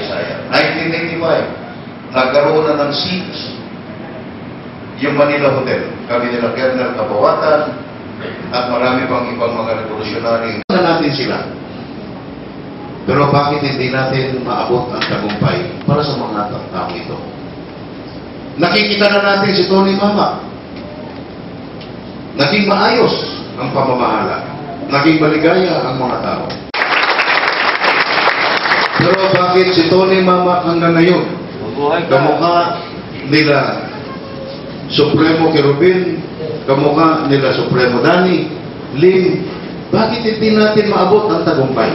kasaysayan. 1985, nagkaroon na ng siege yung Manila Hotel. Kami nila Colonel Cabawatan at marami pang ibang mga revolusyonaring. Natin sila. Pero bakit hindi natin maabot ang tagumpay para sa mga tao ito? Nakikita na natin si Tony Mama. Naging maayos ang pamamahala. Naging maligaya ang mga tao. Pero bakit si Tony Mama hanggang ngayon? Kamukha nila Supremo Kerubin, kamukha nila Supremo Dani, Lim, bakit hindi natin maabot ang tagumpay?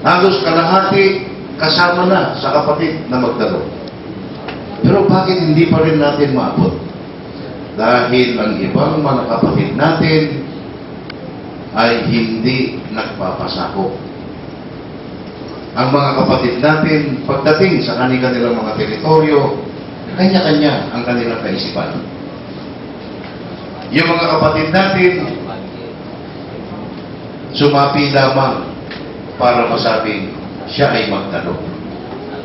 Halos kalahati kasama na sa kapatid na magdalo. Pero bakit hindi pa rin natin maabot? Dahil ang ibang mga kapatid natin ay hindi nagpapasakop. Ang mga kapatid natin, pagdating sa kanilang mga teritoryo, kanya-kanya ang kanilang kaisipan. Yung mga kapatid natin, sumapi lamang para masabing siya ay magdalo.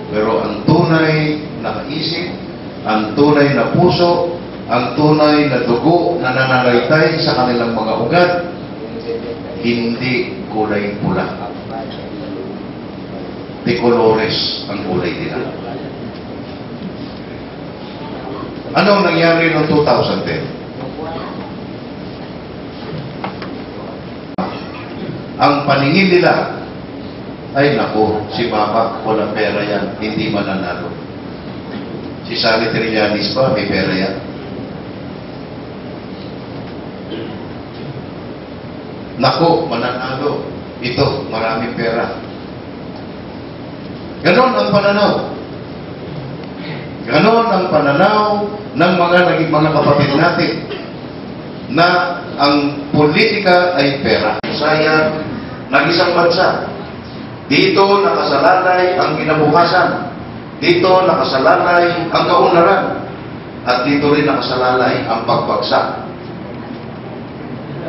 Pero ang tunay na kaisip, ang tunay na puso, ang tunay na dugo na nananaytay sa kanilang mga ugat, hindi kulay pula. De colores ang kulay nila. Ano ang nangyari noong 2010? Ang paningin nila ay naku, si Mama walang pera yan, hindi mananalo. Si Sally Trillanes pa, may pera yan. Naku, mananalo. Ito, maraming pera. Ganon ang pananaw. Ganon ang pananaw ng naging mga kapatid natin na ang politika ay pera. Sayang ng isang bansa. Dito nakasalalay ang kinabukasan. Dito nakasalalay ang kaunlaran. At dito rin nakasalalay ang pagbagsak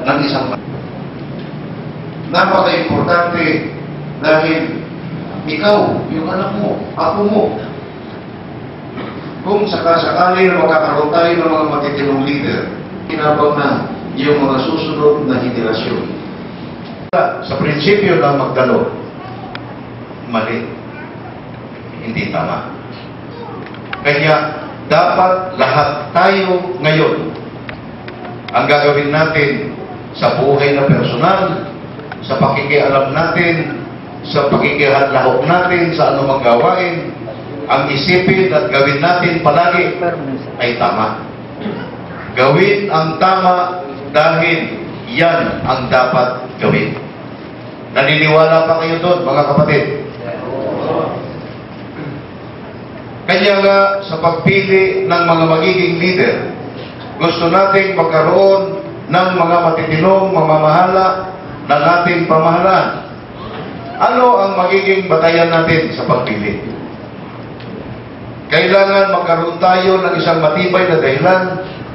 ng isang bansa. Napaka-importante dahil ikaw, yung anak mo, ako mo, kung sakasakali na magkakaroon tayo ng mga matitinong leader, kinabang na yung mga susunod na henerasyon. Sa prinsipyo ng magdalo, mali. Hindi tama. Kaya dapat lahat tayo ngayon ang gagawin natin sa buhay na personal, sa pakikialam natin, sa pakikihadlahok natin sa anumang gawain, ang isipin at gawin natin palagi ay tama. Gawin ang tama dahil yan ang dapat gawin. Naniniwala pa kayo doon, mga kapatid? Kaya nga, sa pagpili ng mga magiging leader, gusto nating magkaroon ng mga matitinong mamamahala ng ating pamahalaan. Ano ang magiging batayan natin sa pagpili? Kailangan magkaroon tayo ng isang matibay na dahilan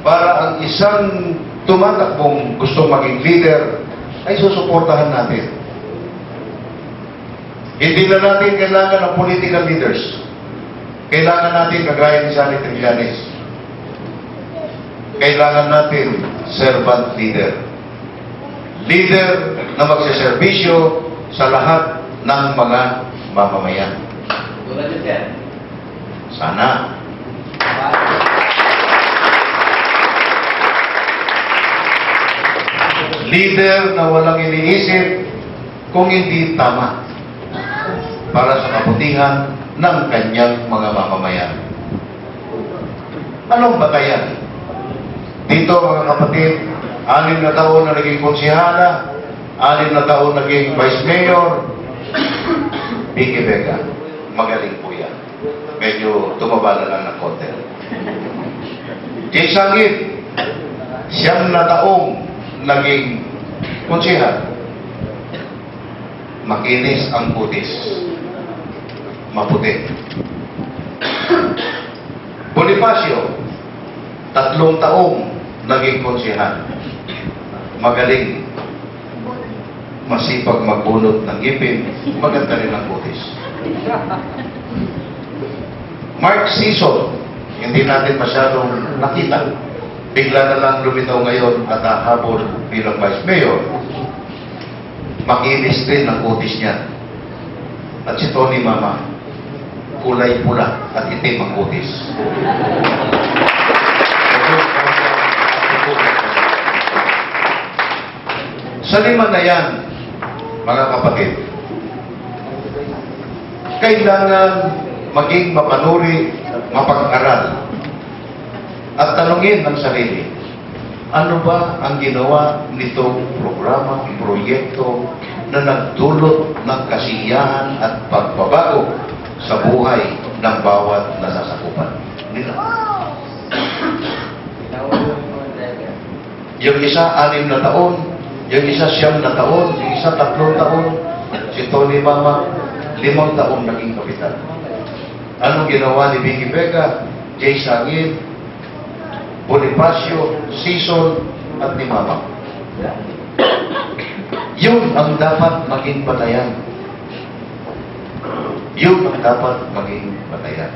para ang isang tumatakbong gustong maging leader ay susuportahan natin. Hindi na natin kailangan ng political leaders. Kailangan natin kagaya ni Sally Trillanes. Kailangan natin servant leader. Leader na magseserbisyo sa lahat ng mga mamamayan. Tulad nyo, sir. Sana. Leader na walang iniisip kung hindi tama para sa kabutihan ng kanyang mga mamamayan. Anong batayan? Dito, mga kapatid, 6 na taon na naging konsihala, 6 na taon naging vice mayor, Vicky Vega, magaling po yan. Medyo tumaba na lang ng konti. Jay Sangit, 9 na taong naging konsihal. Makinis ang putis. Maputi. Bonifacio, 3 taong naging konsihal. Magaling. masipag magbunot ng ngipin, maganda rin ang kutis. Mark Sison, hindi natin masyadong nakita. Bigla na lang lumitaw ngayon at hahabol bilang Vice Mayor. Makinis din ang kutis niya. At si Tony Mama, kulay pula at itim ang kutis. Sa lima na yan, mga kapatid, kailangan maging mapanuri, mapag-aral, at tanungin ang sarili, ano ba ang ginawa nitong programa, proyekto na nagdulot ng kasiyahan at pagbabago sa buhay ng bawat nasasakupan nila. Yung isa, 6 na taon, yung isa, 9 na taon, yung isa, 3 taon, si Tony Mama, 5 taon naging kapitan. Anong ginawa ni Vicky Vega, Jay Sangin, Bonifacio, Sison, at ni Mama? Yun ang dapat maging batayan. Yun ang dapat maging batayan.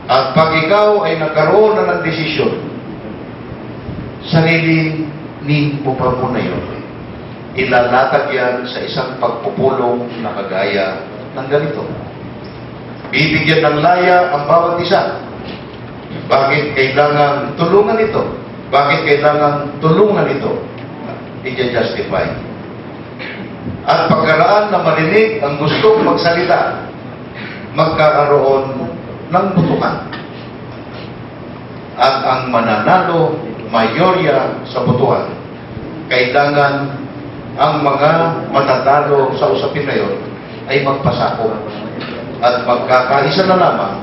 At pag ikaw ay nagkaroon na ng desisyon, sarili mo pa muna yun. Ilalatag yan sa isang pagpupulong na kagaya ng ganito. Bibigyan ng laya ang bawat isa. Bakit kailangan tulungan ito? Bakit kailangan tulungan ito? I-justify. At pagkaraan na marinig ang gustong magsalita, magkakaroon ng butukan. At ang mananalo, mayorya sa butuhan, kailangan ang mga matatalo sa usapin na yun ay magpasako at magkakaisa na lamang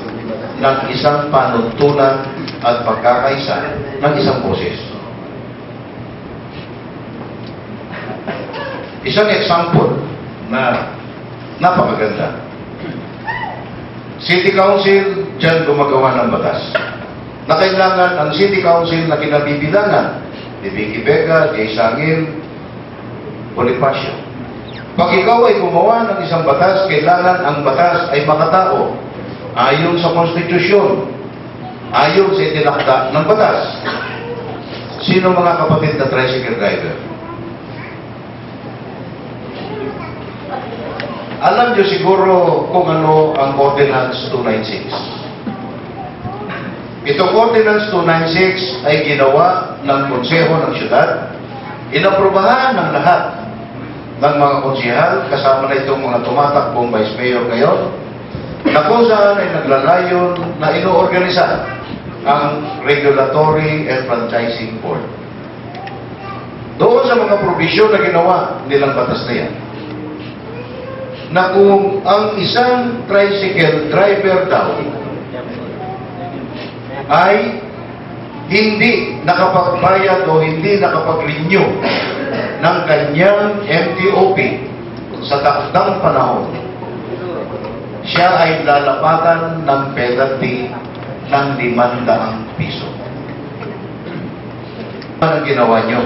ng isang panuntunan at pagkakaisa ng isang boses. Isang example na napakaganda. City Council, dyan gumagawa ng batas. Na kailangan ang City Council na kinabibilangan ni Vicky Vega, Jay Sangin, Bonifacio. Pag ikaw ay gumawa ng isang batas, kailangan ang batas ay makatao ayon sa konstitusyon, ayon sa itinakda ng batas. Sino mga kapatid na tricycle driver? Alam nyo siguro kung ano ang Ordinance 296. Itong Ordinance 296 ay ginawa ng Konseho ng Siyudad, inaprubahan ng lahat ng mga konsehal, kasama na itong mga tumatakbong Vice Mayor ngayon, na kung saan ay naglalayon na inoorganisa ang Regulatory and Franchising Board. Doon sa mga probisyon na ginawa nilang batas na yan, na kung ang isang tricycle driver daw ay hindi nakapagbayad o hindi nakapag-renew ng kanyang MTOP sa takdang panahon, siya ay lalapatan ng penalty ng 500 piso. Ano ang ginawa nyo?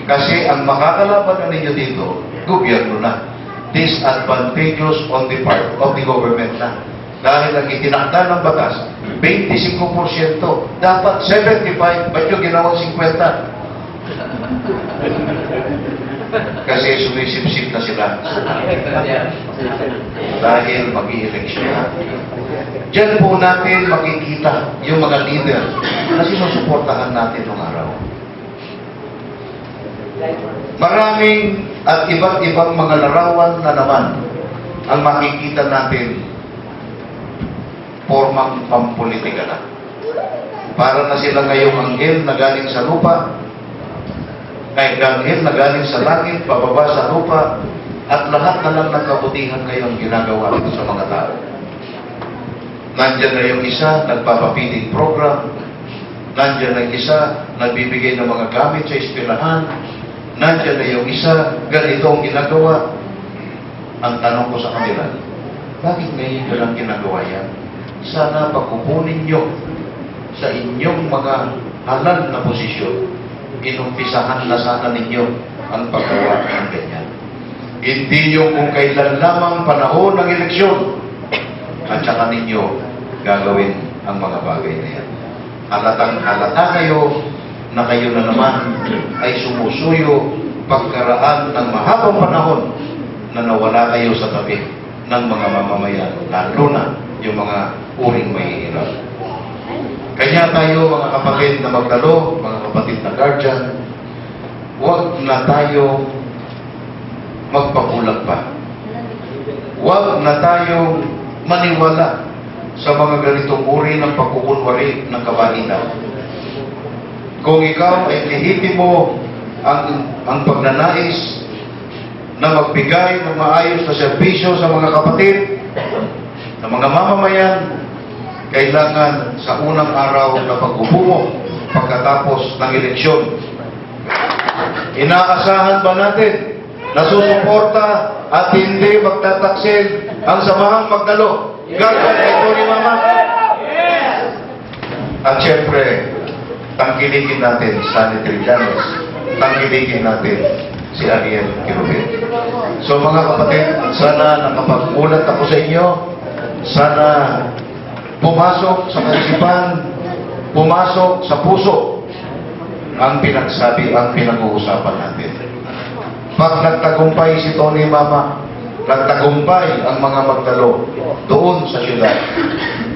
Kasi ang makakalaban na ninyo dito, gobyerno na. Disadvantageous on the part of the government na. Dahil ang itinakda ng batas, 25%, dapat 75%, ba't yung ginawang 50%? Kasi sumisip-sip na sila. Dahil mag-i-eleksyon na. Diyan po natin makikita yung mga leader na sinusuportahan natin noong araw. Maraming at iba't ibang mga larawan na naman ang makikita natin formang pampolitika na. Para na sila ngayong anghel na galing sa lupa, kahit anghel na galing sa langit, pababa sa lupa, at lahat na lang ng kabutihan ngayong ginagawa sa mga tao. Nandiyan na yung isa, nagpapapiting program. Nandiyan na yung isa, nagbibigay ng mga gamit sa eskwelahan. Nandiyan na yung isa, ganito ang ginagawa. Ang tanong ko sa kanila, bakit ngayon walang ginagawa yan? Sana pagkukunin nyo sa inyong mga halal na posisyon, inumpisahan na sana ninyo ang paggawa ng ganyan. Hindi nyo kung kailan lamang panahon ng eleksyon at saka ninyo gagawin ang mga bagay na yan. Halatang halata kayo na kayo na naman ay sumusuyo pagkaraan ng mahabang panahon na nawala kayo sa tabi ng mga mamamayan, lalo na yung mga uring mahihirap. Kanya tayo, mga kapatid na magdalo, mga kapatid na guardian, huwag na tayo magpakulang pa. Huwag na tayo maniwala sa mga ganitong uri ng pagkukunwari ng kabaitan. Kung ikaw ay lehitimo ang pagnanais na magbigay ng maayos na serbisyo sa mga kapatid, sa mga mamamayan, kailangan sa unang araw na pag-upo mo pagkatapos ng eleksyon, inaasahan ba natin na susuporta at hindi magtataksil ang samahang magdalo? Gagawin kay Tony Mama. At syempre, tangkilikin natin Sunny Trillanes, tangkilikin natin si Ariel Kirubin. So mga kapatid, sana nakapag-ulat ako sa inyo, sana pumasok sa kaisipan, pumasok sa puso ang pinagsabi, ang pinag-uusapan natin. Pag nagtagumpay si Tony Mama, nagtagumpay ang mga magdalo doon sa syudad,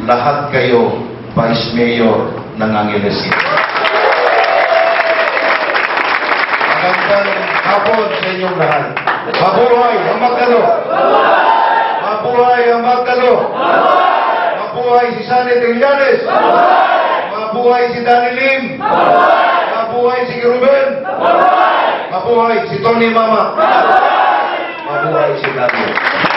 lahat kayo Vice Mayor ng Angeles City. Magandang hapon sa inyong lahat. Mabuhay ang magdalo! Mabuhay ang magdalo! Mabuhay si Sunny Trillanes! Mabuhay si Danny Lim! Mabuhay si Ruben! Mabuhay si Tony Mama! Mabuhay si Daniel!